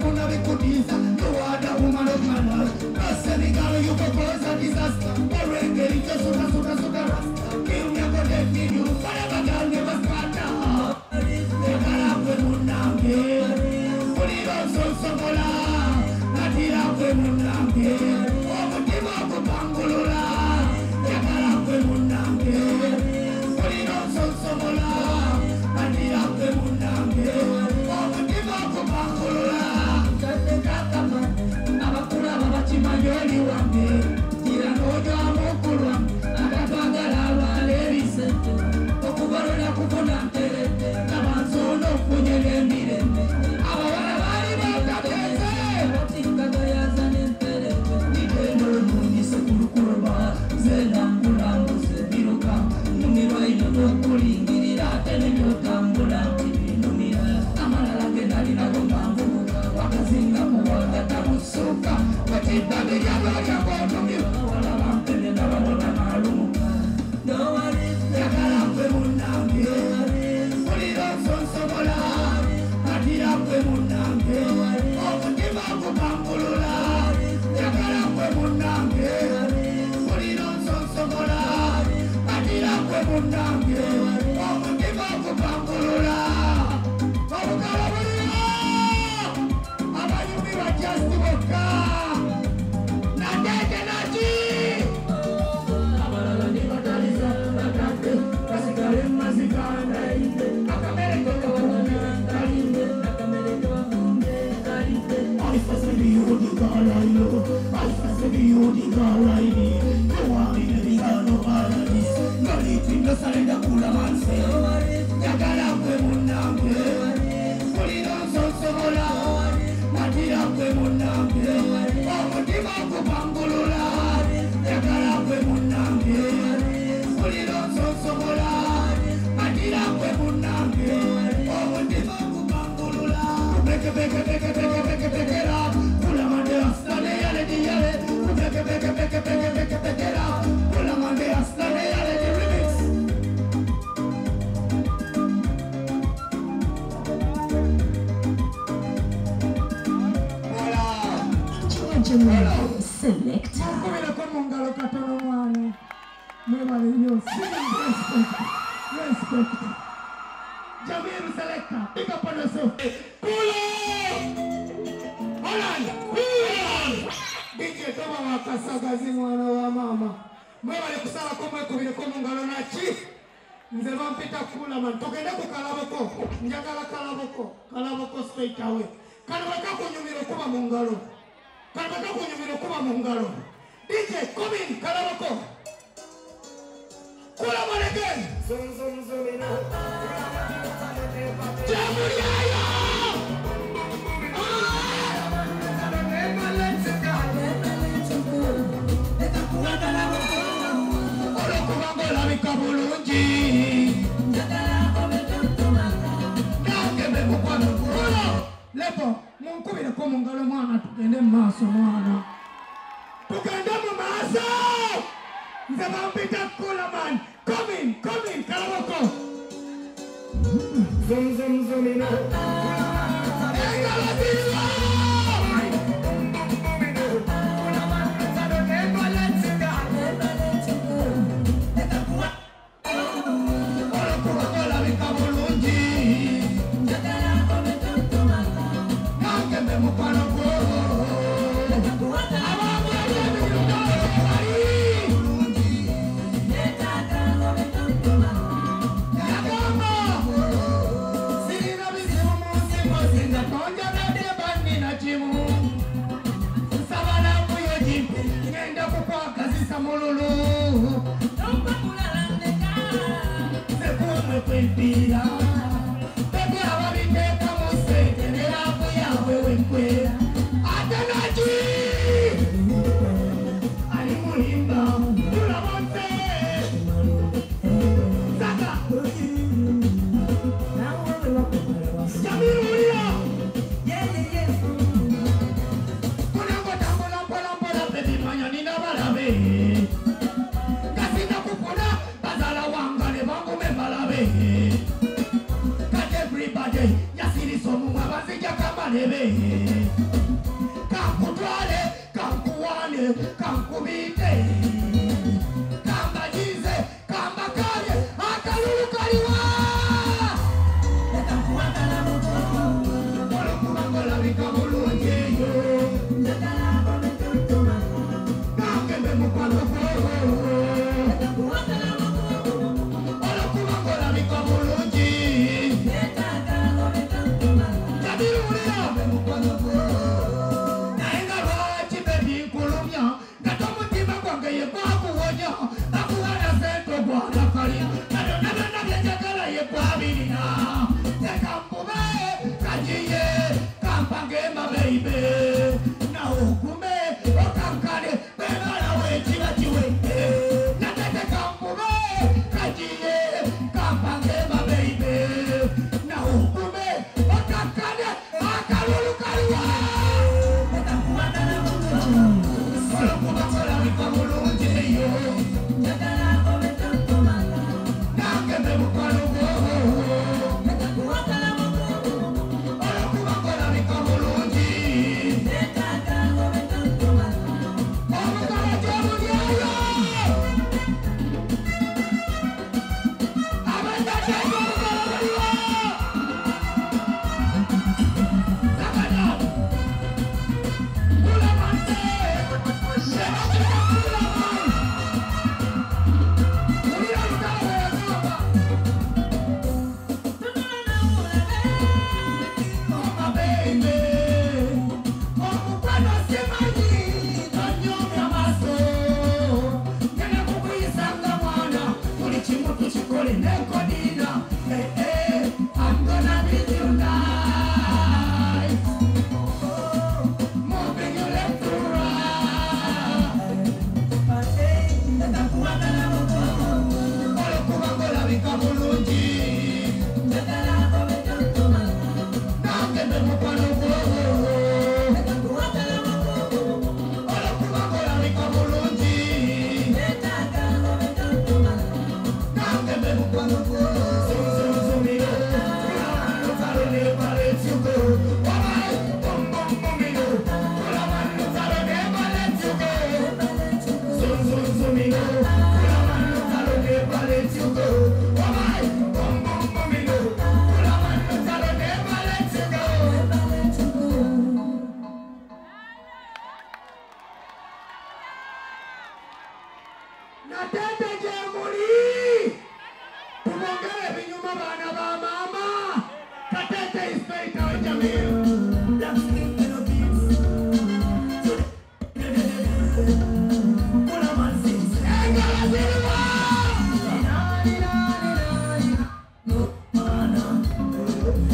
kuna vikutiza. You are the woman of my life. Personally, girl, you propose a disaster. Already, just suta rasta. Kill me, I'm gonna need you. Forever, girl, never start now. Negara kwe munange. Puliro sonsomola. Natira kwe munange. Omutima kupangulula. Negara kwe munange. Puliro sonsomola. Natira kwe munange. Omutima kupangulula. Kakama. Abakula babachimanyoli wange. Tira nojo amokulwa. Akatwagala wale bisente. Okubarona kufuna nterete. Nabanzono kunyele mirende. Abawala bali bakateze. Batikanga yazane nterete. Nideno nuni sekulukuroba. Zena mbulambuze biruka. Numirwa inono kulingirira. Tene nyotambula ntibinumira. Amalala genali nagomba mvubuka. Wakazinga muwanga tamusoka. Watibage yabaga bonumirwa. Wala bampele nababona malumuka. No worries, negara kwe munange. Puliro sonsomola. Natira kwe munange. Omutima kupangulula. Negara kwe munange. Puliro sonsomola. Natira kwe munange. Omutima kupangulula. Obukala bulira. Abayumbi bajasti boka. Nadege naji. Abalala ni bataliza. Nakate. Kasikale mazikanda ite. Akamere koko kalinde. Akamere koko kalinde. Alifase biyudi kalailo. Alifase biyudi kalaili. Kawami nebigano paradis. Ngaliti ngasarenda kula manse. Nyagala kwe munange. Puliro sonsomola. Natira kwe munange. Omutima kupangulula. Nyagala kwe munange. Puliro sonsomola. Natira kwe munange. Omutima kupangulula. Beke ra. Kula mande astane yale di yale. Beke ra. Kula mande astane yale di remix. Selector. Kumile kwa mungalo katono mwane. Mwemale yo. Respect. Jamiru selector. Pick up on yourself. Kulo! Holland! Kulo! DJ kama wakasagazi mwana wa mama. Mwemale kusala kumwe kumile kwa mungalo nachi. Nze vampita kula man. Tokende ku kalaboko. Njagala kalaboko. Kalaboko straight away. Kanaweka kunyumiro kuba mungalo. Kanaweka kunyumiro kuba mungalo. DJ, come in, kalaboko. Kula man again. Jamuriayo! Olo kubangola mikabulunji. Nakembe mukwano kulo. Lepo, munkubire ko mungalo mwana tukende maso mwana. Tukende mu maso. Nze bampita kula man. Come in, kalaboko. Zumina. Egalazila. Olo kubangola mikabulunji. Nakembe mukwano kulo. Pira, pepe ababiteka musete nerapo yawe wenkwera atanaji ali mulimba tulamonte saka Jamiru ulia kunango tambola mpola pepi manya nina balabe kasina kupona bazala wangale bangu membalabe kat everybody yasiri somu mwabazi jaka malebe Nina Nekampume Kajiye Kampangema baby Na hukume Okankane Bemala wechila chiwe Natete kampume Kajiye Kampangema baby Na hukume Okankane Akalulu kaliwa Netakuwata na mungu Olokuba kola wikamulunje yo Natala kome tankomala Nakembe mukwano goho Netakuwata na mungu Olokuba kola wikamulunje Netaka kome tankomala Omukala jomu nyayo Abenda teko mukala waliwa Zakana Kula manse Shema kula man Ulira mukala wazamba Mama baby Omukwano simanyi Tonyomya maso Ngene kukuyisanga mwana Buli kimu tukikole nekodina I'm gonna beat you nice Moving you left to right Netakuwata na mungu Olokubangola bikamulungi Netala kome tankomala Nakembe mukwano gwoho Netakuwata na mungu Olokubangola bikamulungi Netaka kome tankomala Nakembe mukwano gwoho Zumzumzumiro Kulamanu kalone let you go Wamai Bum bum bumino Kulamanu kalone let you go Zumzumzumiro Kulamanu kalone let you go Wamai Bum bum bumino Kulamanu kalone let you go Natete jemuli Tumongele vinyuma bana ba mama Katete ispeita wa jamii Black skin yellow beans Kula mansis Engala zilwa No mana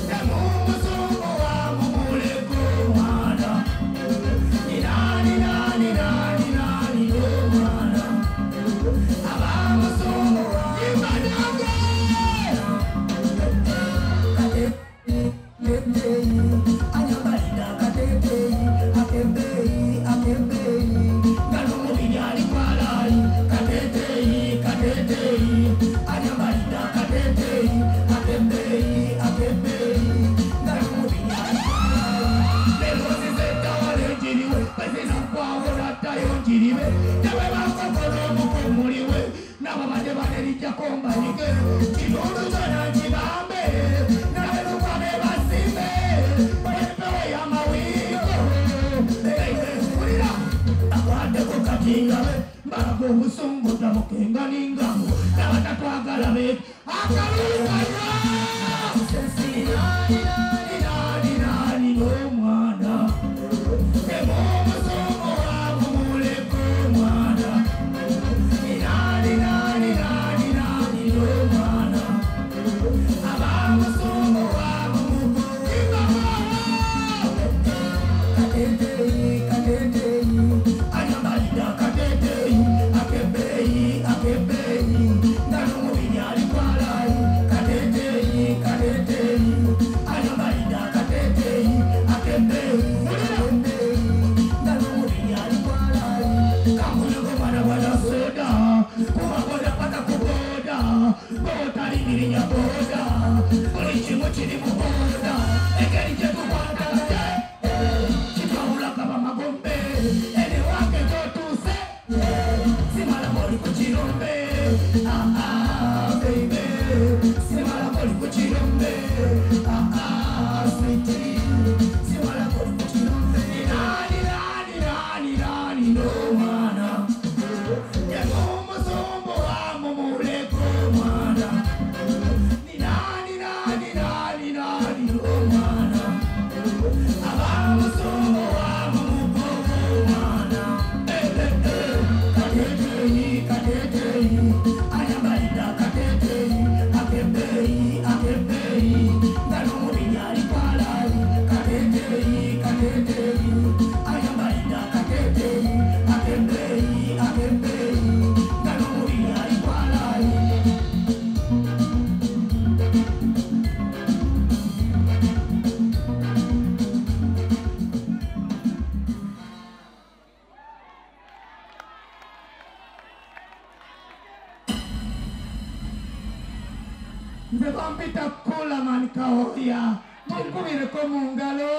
Demu muzungu wa mumuleko mana Nani no mana Aba muzungu Imanyange Musungu tamukenga ningangu Nawatatwagala be Akalulukanya Sensi nani no mwana Emo musungu wa mumuleko mwana Nani no mwana Aba musungu wa mumuleko mwana Katete Anyamalida katete Akebei Ngano mubini alikwalai Katete Anyamalida katete Akebei Ngano mubini alikwalai Kamulugo mwana wala soda Kumaboda pata kuboda Bota lingirinya boda Kulichi mochini muboda Ekeri jetu wata Chipahula kama magombe Ene wake totuse Simala moli kuchirombe baby Simala moli kuchirombe sweetie Simala moli kuchirombe Nani no mana Yego muzumbo wa mumuleko mana Nani no mana Aba muzumbo wa mumuleko mana Katete Anyamalida katete Akebei nze bampita Kulaman Kahoya mukubire ko mungalo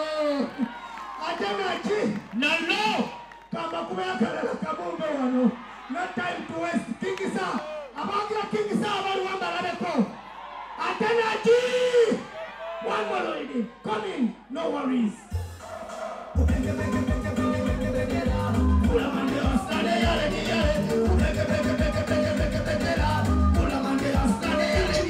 ate naki no kamba kubera kalala kabumbe wano no time to waste Kingisa abagira Kingisa abali wambalabeko ate naki one more lady coming no worries Kulaman de ostade yale yale Kulaman de ostade yale